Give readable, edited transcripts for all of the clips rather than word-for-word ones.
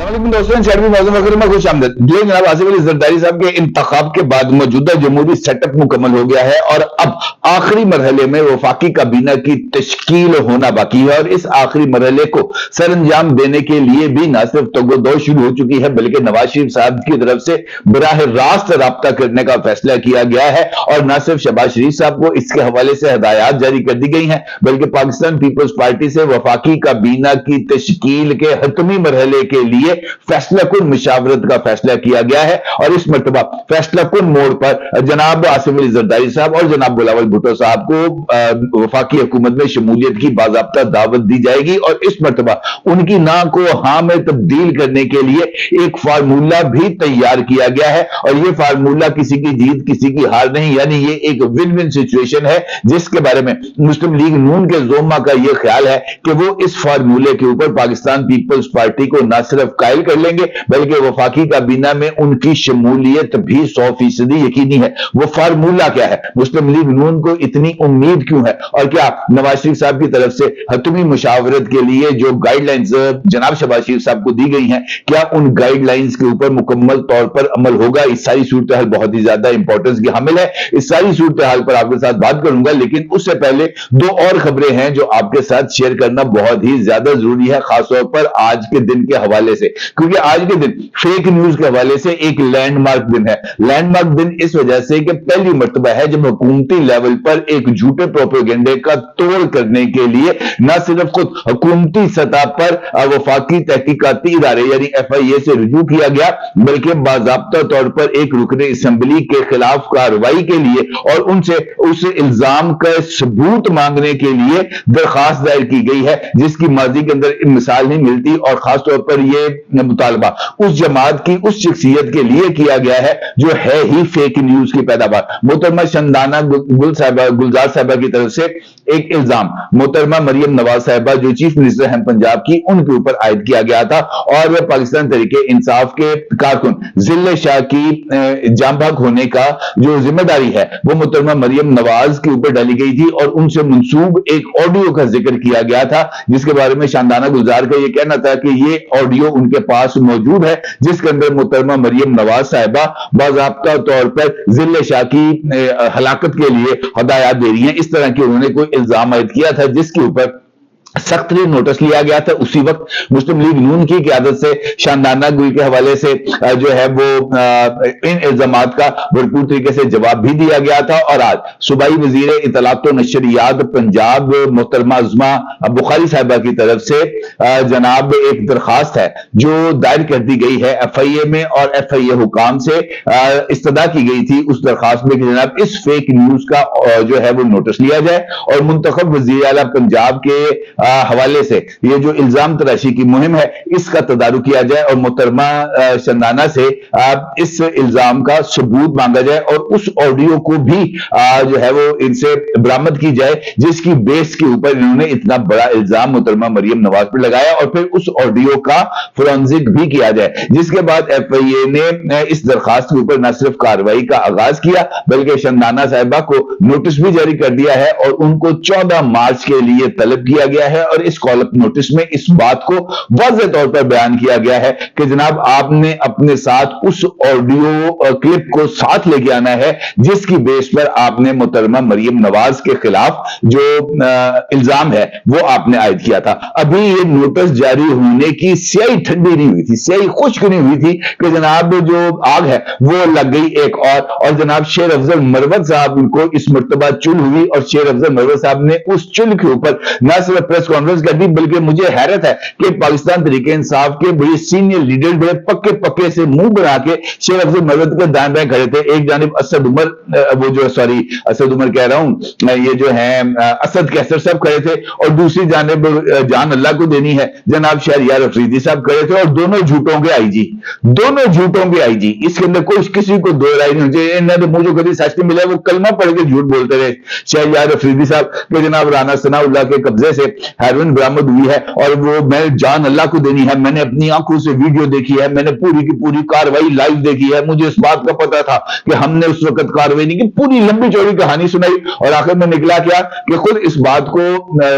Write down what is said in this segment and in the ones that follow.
दोस्तों खुश आमद। जो जनाब आसिफ अली जरदारी साहब के इंतखाब के बाद मौजूदा जमहूरी सेटअप मुकम्मल हो गया है और अब आखिरी मरहले में वफाकी काबीना की तश्कील होना बाकी है और इस आखिरी मरहले को सर अंजाम देने के लिए भी न सिर्फ तगोदो शुरू हो चुकी है बल्कि नवाज शरीफ साहब की तरफ से बराह रास्त राब्ता करने का फैसला किया गया है और न सिर्फ शहबाज शरीफ साहब को इसके हवाले से हदायत जारी कर दी गई हैं बल्कि पाकिस्तान पीपल्स पार्टी से वफाकी काबीना की तश्कील के हतमी मरहले के लिए फैसला कुन मुशावरत का फैसला किया गया है और इस मरतबा फैसला कुन मोड़ पर जनाब आसिफ अली जरदारी साहब और जनाब बिलावल भुट्टो साहब को वफाकी हुकूमत में शमूलियत की बाज़ाब्ता दावत दी जाएगी और इस मरतबा उनकी ना को हाँ में तब्दील करने के लिए एक फार्मूला भी तैयार किया गया है और यह फार्मूला किसी की जीत किसी की हार नहीं, यानी ये एक विन विन सिचुएशन है जिसके बारे में मुस्लिम लीग नून के जोमा का यह ख्याल है कि वो इस फार्मूले के ऊपर पाकिस्तान पीपल्स पार्टी को न सिर्फ कायल कर लेंगे बल्कि वफाकी काबीना में उनकी शमूलियत भी 100% यकीनी है। वो फार्मूला क्या है, मुस्लिम लीग नून को इतनी उम्मीद क्यों है और क्या नवाज शरीफ साहब की तरफ से हतमी मुशावरत के लिए जो गाइडलाइंस जनाब शहबाज शरीफ साहब को दी गई हैं क्या उन गाइडलाइंस के ऊपर मुकम्मल तौर पर अमल होगा। इस सारी सूरत हाल बहुत ही ज्यादा इंपॉर्टेंस की हामिल है। इस सारी सूरत हाल पर आपके साथ बात करूंगा लेकिन उससे पहले दो और खबरें हैं जो आपके साथ शेयर करना बहुत ही ज्यादा जरूरी है, खासतौर पर आज के दिन के हवाले से, क्योंकि आज के दिन फेक न्यूज के हवाले से एक लैंडमार्क दिन है। लैंडमार्क दिन इस वजह से कि पहली मर्तबा है जब हुकूमती लेवल पर एक झूठे प्रोपेगेंडे का तोड़ करने के लिए न सिर्फ खुद हुकूमती सतह पर वफाकी तहकीकाती इदारे यानी FIA से रुजू किया गया बल्कि बाज़ाब्ता तौर पर एक रुकने असेंबली के खिलाफ कार्रवाई के लिए और उनसे उस इल्जाम का सबूत मांगने के लिए दरखास्त दायर की गई है जिसकी माजी के अंदर मिसाल नहीं मिलती और खासतौर पर यह मुतालबा उस जमात की उस शख्सियत के लिए किया गया है जो है ही फेक न्यूज की पैदावार। मोहतरमा शानदाना गुलजार साहबा की तरफ से एक इल्जाम मोहतरमा मरियम नवाज साहबा जो चीफ मिनिस्टर हैं पंजाब की उनके ऊपर आयद किया गया था और पाकिस्तान तरीके इंसाफ के कारकुन जिले शाह की जांबाग होने का जो जिम्मेदारी है वो मोहतरमा मरियम नवाज के ऊपर डाली गई थी और उनसे मंसूब एक ऑडियो का जिक्र किया गया था जिसके बारे में शानदाना गुलजार का यह कहना था कि ये ऑडियो उनके पास मौजूद है जिसके अंदर मोहतरमा मरियम नवाज साहिबा बाज़ाब्ता तौर पर जिले शाह की हलाकत के लिए हदायत दे रही हैं। इस तरह के उन्होंने कोई इल्जाम आयद किया था जिसके ऊपर सख्त नोटिस लिया गया था। उसी वक्त मुस्लिम लीग नून की क़यादत से शानदाना गुल के हवाले से जो है वो इन इल्जामात का भरपूर तरीके से जवाब भी दिया गया था और आज सूबाई वजीर इतलात व नशरियात पंजाब मोहतरमा अज़मा बुखारी साहिबा की तरफ से जनाब एक दरखास्त है जो दायर कर दी गई है FIA में और FIA हुकाम से इस्तदा की गई थी उस दरखास्त में कि जनाब इस फेक न्यूज का जो है वो नोटिस लिया जाए और मुंतखब वज़ीर आला पंजाब के हवाले से ये जो इल्जाम तराशी की मुहिम है इसका तदारुक किया जाए और मोहतरमा शानदाना से इस इल्जाम का सबूत मांगा जाए और उस ऑडियो को भी जो है वो इनसे बरामद की जाए जिसकी बेस के ऊपर इन्होंने इतना बड़ा इल्जाम मोहतरमा मरियम नवाज पर लगाया और फिर उस ऑडियो का फोरेंसिक भी किया जाए जिसके बाद FIA ने इस दरखास्त के ऊपर न सिर्फ कार्रवाई का आगाज किया बल्कि शानदाना साहिबा को नोटिस भी जारी कर दिया है और उनको 14 मार्च के लिए तलब किया गया है और इस कॉल अप नोटिस में इस बात को वाज़ेह तौर पर बयान किया गया है कि जनाब आपने अपने साथ उस ऑडियो क्लिप को साथ लेके आना है जिसकी बेस पर आपने मोहतरमा मरियम नवाज के खिलाफ जो इल्जाम है वो आपने आयद किया था। अभी ये नोटिस जारी होने की स्याही ठंडी नहीं हुई थी, स्याही खुश्क नहीं हुई थी कि जनाब जो आग है वो लग गई एक और जनाब शेर अफजल मरवत साहब उनको इस मर्तबा चुल हुई और शेर अफजल मरवत साहब ने उस चुल के ऊपर न सिर्फ प्रेस कॉन्फ्रेंस कर दी बल्कि मुझे हैरत है कि पाकिस्तान तरीके इंसाफ के बड़े सीनियर लीडर बड़े पक्के पक्के से मुंह बना के शेर अफजल मरवत के दाएं बाएं खड़े थे। एक जानिब असद उमर वो जो सॉरी असद उमर कह रहा हूं ये जो है असद कैसर साहब खड़े थे और दूसरी जानिब जान अल्लाह को देनी है जनाब शहरियार अफरीदी साहब खड़े थे और दोनों झूठों के IG। इसके अंदर कोई किसी को दो राय नहीं चाहिए। इन्होंने मुझे कभी सच मिला वो कलमा पढ़ के झूठ बोलते रहे शहरियार अफरीदी साहब के जनाब राना सनाउल्लाह के कब्जे से हेरोइन बरामद हुई है और वो मैं जान अल्लाह को देनी है, मैंने अपनी आंखों से वीडियो देखी है, मैंने पूरी की पूरी कार्रवाई लाइव देखी है, मुझे इस बात का पता था कि हमने उस वक्त कार्रवाई नहीं की, पूरी लंबी चौड़ी कहानी सुनाई और आखिर में निकला क्या कि खुद इस बात को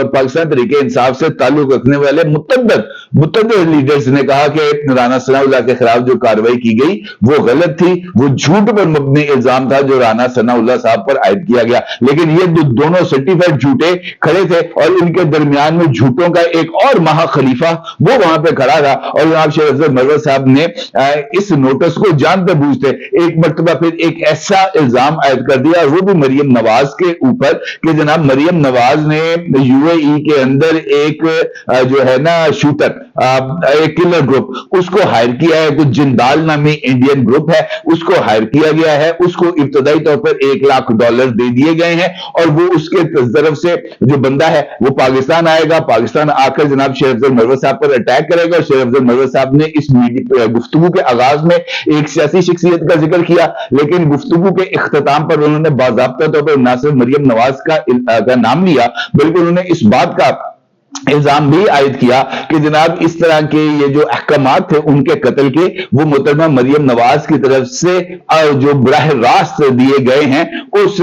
पाकिस्तान तरीके इंसाफ से ताल्लुक रखने वाले मुतअद्दिद लीडर्स ने कहा कि राना सनाउल्लाह के खिलाफ जो कार्रवाई की गई वो गलत थी, वो झूठ पर मबनी इल्जाम था जो राना सनाउल्लाह साहब पर आयद किया गया। लेकिन ये दोनों सर्टिफाइड झूठे खड़े थे और इनके दरमियान में झूठों का एक और महा खलीफा वो वहां पे खड़ा था और जनाब शेख अफजल मरवत साहब ने इस नोटिस को जानते बूझते एक मरतबा फिर एक ऐसा इल्जाम आयद कर दिया, वो भी मरियम नवाज के ऊपर कि जनाब मरियम नवाज ने यूएई के अंदर एक जो है ना शूटर, एक किलर ग्रुप, उसको हायर किया है, कुछ जिंदाल नामी इंडियन ग्रुप है, उसको हायर किया गया है, उसको इब्तदाई तौर पर $1 लाख दे दिए गए हैं और वो उसके तरफ से जो बंदा है वो पाकिस्तान आएगा, पाकिस्तान आकर जनाब शेख अफजल मरवत साहब पर अटैक करेगा। शेख अफजल मरवत साहब ने इस गुफ्तगू के आगाज में एक सियासी शख्सियत का जिक्र किया, लेकिन गुफ्तगू के इख्तिताम पर उन्होंने बाज़ाब्ता तौर पर ना सिर्फ मरियम नवाज का नाम लिया बल्कि उन्होंने इस बात का इल्जाम भी आयद किया कि जनाब इस तरह के ये जो अहकामात थे उनके कत्ल के वो मोहतरमा मरियम नवाज की तरफ से जो बराह रास्त दिए गए हैं उस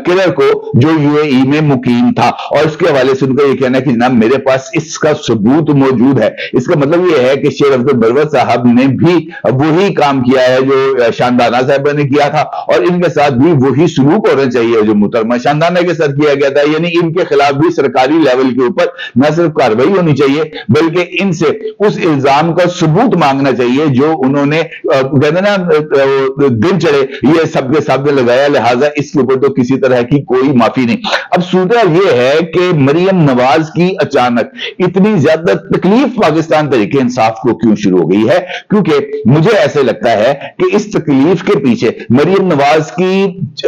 किलर को जो यूएई में मुकीम था, और उसके हवाले से उनका ये कहना है कि जनाब मेरे पास इसका सबूत मौजूद है। इसका मतलब ये है कि शेख अफजल मरवत साहब ने भी वही काम किया है जो शानदाना साहब ने किया था और इनके साथ भी वही सलूक होना चाहिए जो मोहतरमा शानदाना के साथ किया गया था, यानी इनके खिलाफ भी सरकारी लेवल के ऊपर न सिर्फ कार्रवाई होनी चाहिए बल्कि इनसे उस इल्जाम का सबूत मांगना चाहिए जो उन्होंने कहते ना दिन चढ़े ये सबके सामने लगाया, लिहाजा इसके ऊपर तो किसी तरह की कोई माफी नहीं। अब सूरत ये है कि मरियम नवाज की अचानक इतनी ज्यादा तकलीफ पाकिस्तान तरीके इंसाफ को क्यों शुरू हो गई है, क्योंकि मुझे ऐसे लगता है कि इस तकलीफ के पीछे मरियम नवाज की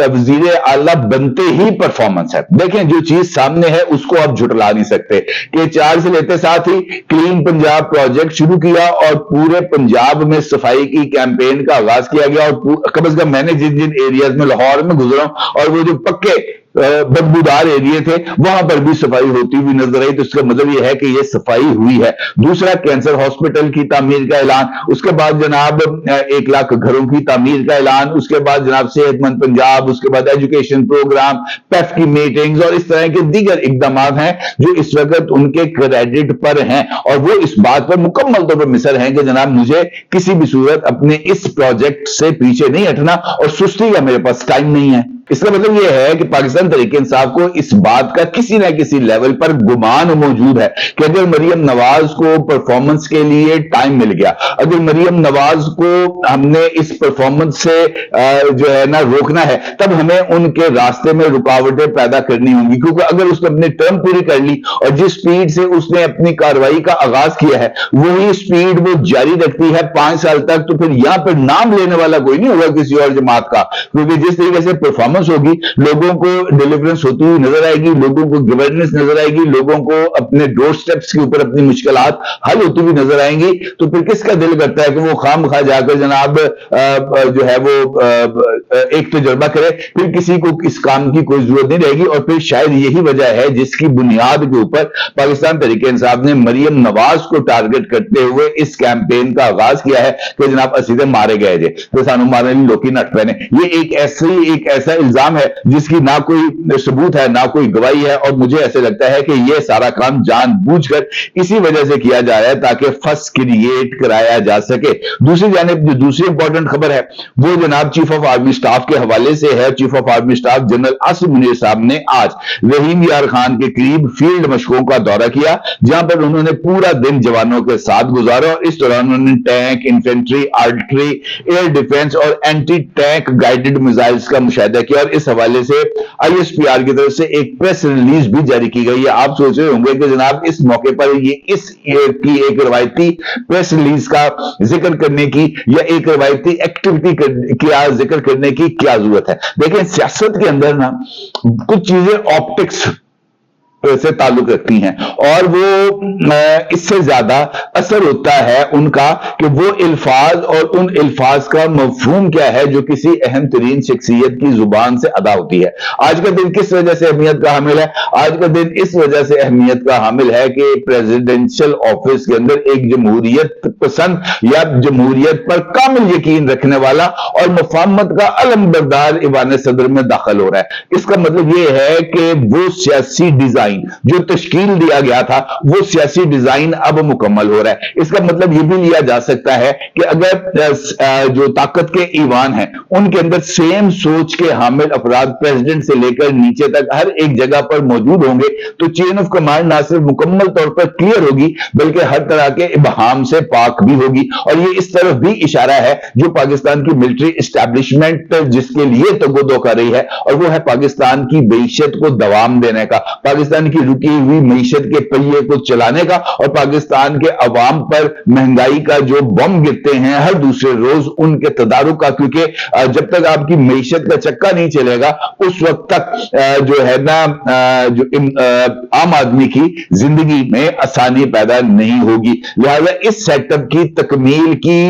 वजीर आला बनते ही परफॉर्मेंस है। देखें जो चीज सामने है उसको आप झुटला नहीं सकते कि 4 से लेते साथ ही क्लीन पंजाब प्रोजेक्ट शुरू किया और पूरे पंजाब में सफाई की कैंपेन का आगाज किया गया और कम से कम मैंने जिन जिन एरियाज में लाहौर में गुजरा और वो जो पक्के बदबूदार एरिया थे वहां पर भी सफाई होती हुई नजर आई, तो इसका मतलब यह है कि यह सफाई हुई है। दूसरा कैंसर हॉस्पिटल की तामीर का ऐलान, उसके बाद जनाब 1 लाख घरों की तामीर का ऐलान, उसके बाद जनाब सेहतमंद पंजाब, उसके बाद एजुकेशन प्रोग्राम, पेफ की मीटिंग्स और इस तरह के दीगर इकदाम हैं जो इस वक्त उनके क्रेडिट पर हैं और वो इस बात पर मुकम्मल तौर पर मिसर हैं कि जनाब मुझे किसी भी सूरत अपने इस प्रोजेक्ट से पीछे नहीं हटना और सुस्ती का मेरे पास टाइम नहीं है। इसका मतलब यह है कि पाकिस्तान तरीके इंसाफ को इस बात का किसी ना किसी लेवल पर गुमान मौजूद है कि अगर मरियम नवाज को परफॉर्मेंस के लिए टाइम मिल गया, अगर मरियम नवाज को हमने इस परफॉर्मेंस से जो है ना रोकना है, तब हमें उनके रास्ते में रुकावटें पैदा करनी होंगी, क्योंकि अगर उसने अपनी टर्म पूरी कर ली और जिस स्पीड से उसने अपनी कार्रवाई का आगाज किया है वही स्पीड वो जारी रखती है 5 साल तक, तो फिर यहां पर नाम लेने वाला कोई नहीं होगा किसी और जमात का, क्योंकि जिस तरीके से परफॉर्मेंस होगी लोगों को डिलीवरेंस होती हुई नजर आएगी, लोगों को गवर्नेंस नजर आएगी, लोगों को अपने डोर स्टेप्स के ऊपर अपनी मुश्किलात हल होती हुई नजर आएंगी, तो फिर किसका दिल करता है कि वो खामखा जाकर जनाब जो है वो एक तजुर्बा करे, फिर किसी को इस काम की कोई जरूरत नहीं रहेगी। और फिर शायद यही वजह है जिसकी बुनियाद के ऊपर पाकिस्तान तरीके इंसाफ ने मरियम नवाज को टारगेट करते हुए इस कैंपेन का आगाज किया है कि जनाब असीदे मारे गए थे तो सानू मारने लोकी नट पैने। ये एक ऐसा इल्जाम है जिसकी ना कोई सबूत है ना कोई गवाही है, और मुझे ऐसे लगता है कि यह सारा काम जानबूझकर इसी वजह से किया जा रहा है ताकि फस क्रिएट कराया जा सके। दूसरी जानिब जो दूसरी इंपॉर्टेंट खबर है वो जनाब चीफ ऑफ आर्मी स्टाफ के हवाले से है। Chief of army staff general Asim Munir साहब ने आज रहीम यार खान के करीब फील्ड मशकों का दौरा किया, जहां पर उन्होंने पूरा दिन जवानों के साथ गुजारा और इस दौरान उन्होंने tank, infantry, artillery, air defence और एंटी टैंक गाइडेड मिसाइल्स का मुशाहिदा किया। और इस हवाले से आईएसपीआर की तरफ से एक प्रेस रिलीज भी जारी की गई है। आप सोच रहे होंगे कि जनाब इस मौके पर ये इस की एक रवायती प्रेस रिलीज का जिक्र करने की या एक रवायती एक्टिविटी का जिक्र करने की क्या जरूरत है। देखें सियासत के अंदर ना कुछ चीजें ऑप्टिक्स से ताल्लुक रखती हैं, और वो इससे ज्यादा असर होता है उनका कि वो अल्फाज और उन अल्फाज का मफहूम क्या है जो किसी अहम तरीन शख्सियत की जुबान से अदा होती है। आज का दिन किस वजह से अहमियत का हामिल है? आज का दिन इस वजह से अहमियत का हामिल है कि प्रेसिडेंशियल ऑफिस के अंदर एक जमहूरियत पसंद या जमहूरियत पर कामिल यकीन रखने वाला और मुफाहमत का अलमबरदार ईवान सदर में दाखिल हो रहा है। इसका मतलब ये है कि वो सियासी डिजाइन जो तश्कील दिया गया था, वो सियासी डिजाइन अब मुकम्मल हो रहा है। इसका मतलब यह भी लिया जा सकता है कि अगर जो ताकत के ईवान हैं उनके अंदर सेम सोच के हामिल अफराद प्रेसिडेंट से लेकर नीचे तक हर एक जगह पर मौजूद होंगे तो चेन ऑफ कमांड ना सिर्फ मुकम्मल तौर पर क्लियर होगी बल्कि हर तरह के इबहाम से पाक भी होगी। और ये इस तरफ भी इशारा है जो पाकिस्तान की मिलिट्री एस्टैब्लिशमेंट जिसके लिए तगोदो कर रही है, और वो है पाकिस्तान की मईशत को दवाम देने का, पाकिस्तान की रुकी हुई मईशत के पहिए को चलाने का, और पाकिस्तान के अवाम पर महंगाई का जो बम गिरते हैं हर दूसरे रोज उनके तदारुक का, क्योंकि जब तक आपकी मईशत का चक्का नहीं चलेगा उस वक्त तक जो है ना जो आम आदमी की जिंदगी में आसानी पैदा नहीं होगी। लिहाजा इस सेटअप की तकमील की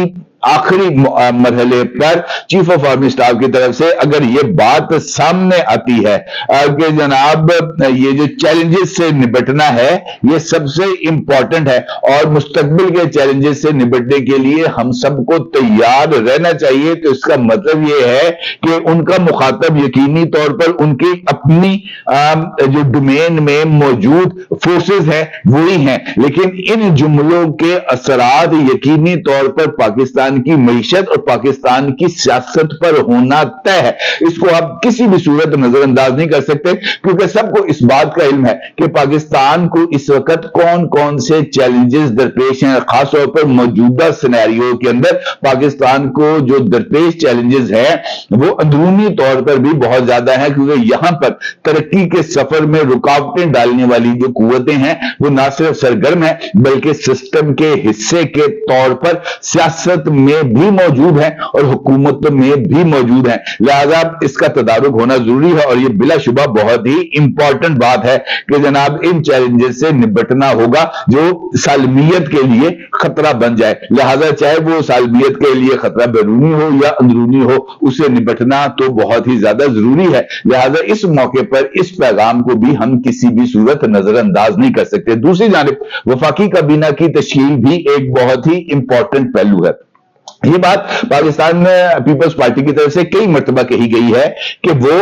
आखिरी मरहले पर चीफ ऑफ आर्मी स्टाफ की तरफ से अगर ये बात सामने आती है कि जनाब ये जो चैलेंजेस से निपटना है ये सबसे इंपॉर्टेंट है और मुस्तकबिल के चैलेंजेस से निपटने के लिए हम सबको तैयार रहना चाहिए, तो इसका मतलब ये है कि उनका मुखातब यकीनी तौर पर उनकी अपनी जो डोमेन में मौजूद फोर्सेस हैं वही हैं, लेकिन इन जुमलों के असरात यकीनी तौर पर पाकिस्तान की मईशत और पाकिस्तान की सियासत पर होना तय है। इसको आप किसी भी सूरत नजरअंदाज नहीं कर सकते, क्योंकि सबको इस बात का इल्म है कि पाकिस्तान को इस वक्त कौन कौन से चैलेंजेस दरपेश हैं। खासतौर पर मौजूदा सिनेरियो के अंदर पाकिस्तान को जो दरपेश चैलेंजेस हैं वो अंदरूनी तौर पर भी बहुत ज्यादा है, क्योंकि यहां पर तरक्की के सफर में रुकावटें डालने वाली जो कुव्वतें हैं वो ना सिर्फ सरगर्म है बल्कि सिस्टम के हिस्से के तौर पर सियासत में भी मौजूद है और हुकूमत में भी मौजूद है। लिहाजा इसका तदारुक होना जरूरी है और यह बिलाशुबा बहुत ही इंपॉर्टेंट बात है कि जनाब इन चैलेंजेस से निपटना होगा जो सालमियत के लिए खतरा बन जाए। लिहाजा चाहे वो सालमियत के लिए खतरा बैरूनी हो या अंदरूनी हो, उससे निपटना तो बहुत ही ज्यादा जरूरी है। लिहाजा इस मौके पर इस पैगाम को भी हम किसी भी सूरत नजरअंदाज नहीं कर सकते। दूसरी जानिब वफाकी काबीना की तश्कील भी एक बहुत ही इंपॉर्टेंट पहलू है। ये बात पाकिस्तान में पीपल्स पार्टी की तरफ से कई मर्तबा कही गई है कि वो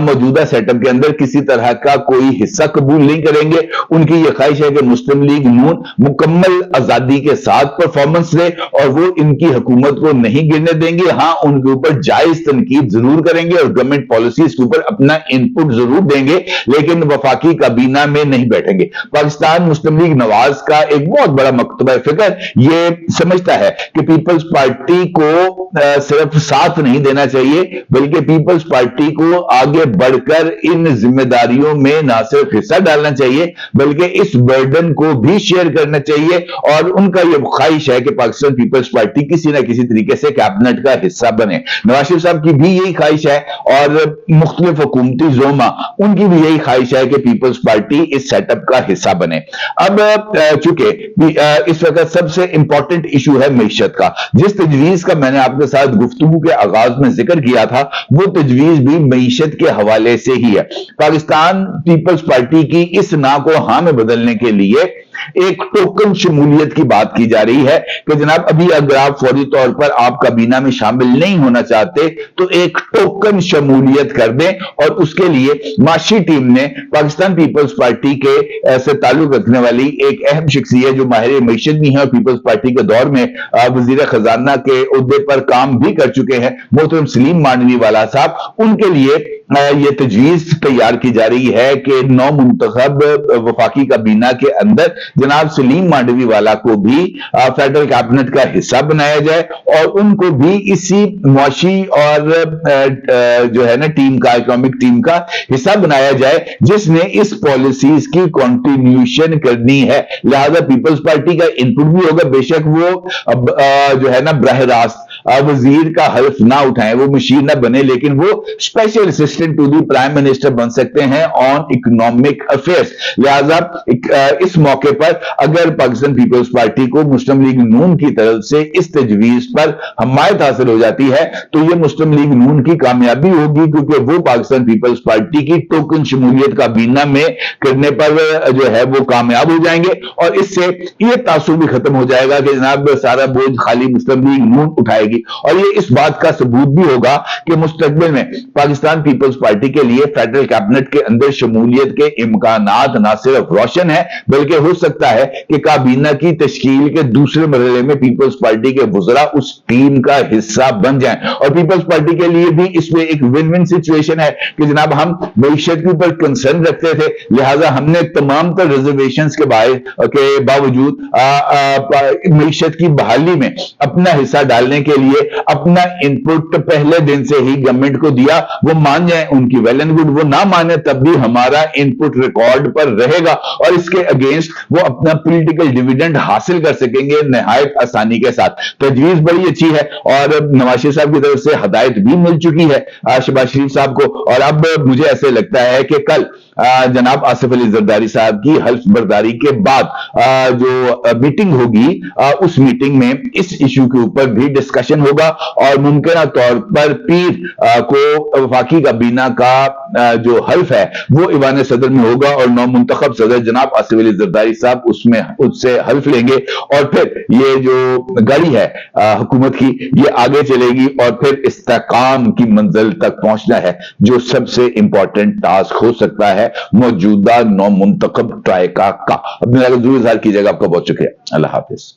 मौजूदा सेटअप के अंदर किसी तरह का कोई हिस्सा कबूल नहीं करेंगे। उनकी ये ख्वाहिश है कि मुस्लिम लीग नून मुकम्मल आजादी के साथ परफॉर्मेंस दे और वो इनकी हुकूमत को नहीं गिरने देंगे। हाँ, उनके ऊपर जायज तनकीद जरूर करेंगे और गवर्नमेंट पॉलिसीज के ऊपर अपना इनपुट जरूर देंगे, लेकिन वफाकी काबीना में नहीं बैठेंगे। पाकिस्तान मुस्लिम लीग नवाज का एक बहुत बड़ा मकतबा फिक्र ये समझता है कि पीपल्स पार्टी को सिर्फ साथ नहीं देना चाहिए बल्कि पीपल्स पार्टी को आगे बढ़कर इन जिम्मेदारियों में ना सिर्फ हिस्सा डालना चाहिए बल्कि इस बर्डन को भी शेयर करना चाहिए। और उनका यह ख्वाहिश है कि पाकिस्तान पीपल्स पार्टी किसी ना किसी तरीके से कैबिनेट का हिस्सा बने। नवाज शरीफ साहब की भी यही ख्वाहिश है और मुख्तलिफ हुकूमती जोमा उनकी भी यही ख्वाहिश है कि पीपल्स पार्टी इस सेटअप का हिस्सा बने। अब चूंकि इस वक्त सबसे इंपॉर्टेंट इशू है मईशत का, जिस तजवीज का मैंने आपके साथ गुफ्तगू के आगाज में जिक्र किया था वो तजवीज भी मईशत के हवाले से ही है। पाकिस्तान पीपल्स पार्टी की इस ना को हाँ में बदलने के लिए एक टोकन शमूलियत की बात की जा रही है कि जनाब अभी अगर आप फौरी तौर पर आप काबीना में शामिल नहीं होना चाहते तो एक टोकन शमूलियत कर दें। और उसके लिए माशी टीम ने पाकिस्तान पीपल्स पार्टी के से ताल्लुक रखने वाली एक अहम शख्सियत जो माहिर मईशत भी है और पीपल्स पार्टी के दौर में वजीर खजाना के ओहदे पर काम भी कर चुके हैं, मोहतरम सलीम मांडवी वाला साहब, उनके लिए ये तजवीज तैयार की जा रही है कि नौ मुंतखब वफाकी काबीना के अंदर जनाब सलीम मांडवी वाला को भी फेडरल कैबिनेट का हिस्सा बनाया जाए और उनको भी इसी मुआशी और जो है ना टीम का इकोनॉमिक टीम का हिस्सा बनाया जाए जिसने इस पॉलिसीज की कंटिन्यूएशन करनी है। लिहाजा पीपल्स पार्टी का इनपुट भी होगा, बेशक वो जो है ना बराह रास्त वजीर का हल्फ ना उठाएं, वो मशीर ना बने, लेकिन वो special assistant to the prime minister बन सकते हैं ऑन इकोनॉमिक अफेयर्स। लिहाजा इस मौके पर अगर पाकिस्तान पीपल्स पार्टी को मुस्लिम लीग नून की तरफ से इस तजवीज पर हमायत हासिल हो जाती है तो ये मुस्लिम लीग नून की कामयाबी होगी, क्योंकि वो पाकिस्तान पीपल्स पार्टी की टोकन शमूलियत काबीना में करने पर जो है वो कामयाब हो जाएंगे, और इससे ये तासुब भी खत्म हो जाएगा कि जनाब सारा बोझ खाली मुस्लिम लीग नून उठाएगी। और ये इस बात का सबूत भी होगा कि मुस्तकबिल में पाकिस्तान पीपल्स पार्टी के लिए फेडरल कैबिनेट के अंदर शमूलियत के इम्कानात ना सिर्फ रोशन है, बल्कि हो सकता है कि काबीना की तश्कील के दूसरे मरहले में पीपल्स पार्टी के वज़रा उस टीम का हिस्सा बन जाएं। और पीपल्स पार्टी के लिए भी इसमें एक विन विन सिचुएशन है कि जनाब हम मईशत के ऊपर कंसर्न रखते थे, लिहाजा हमने तमाम तर रिजर्वेशंस के बावजूद मईशत की बहाली में अपना हिस्सा डालने के लिए अपना इनपुट पहले दिन से ही गवर्नमेंट को दिया। वो मान जाए उनकी वेल एंड गुड, वो ना माने तब भी हमारा इनपुट रिकॉर्ड पर रहेगा और इसके अगेंस्ट वो अपना पॉलिटिकल डिविडेंड हासिल कर सकेंगे नहायत आसानी के साथ। तजवीज बड़ी अच्छी है और नवाज शरीफ साहब की तरफ से हदायत भी मिल चुकी है शहबाज शरीफ साहब को, और अब मुझे ऐसे लगता है कि कल जनाब आसिफ अली जरदारी साहब की हल्फ बर्दारी के बाद जो मीटिंग होगी उस मीटिंग में इस इशू के ऊपर भी डिस्कशन होगा और मुमकिन तौर पर पीर को वफाकी काबीना का जो हल्फ है वो ईवान सदर में होगा और नौ मुंतखब सदर जनाब आसिफ अली जरदारी साहब उसमें उससे हल्फ लेंगे और फिर ये जो गाड़ी है हुकूमत की ये आगे चलेगी और फिर इस्तेकाम की मंजिल तक पहुंचना है, जो सबसे इंपॉर्टेंट टास्क हो सकता है मौजूदा नौ मुंतखब ट्राइका का। अपने जरूर इज़हार कीजिएगा। आपका बहुत शुक्रिया। अल्लाह हाफिज।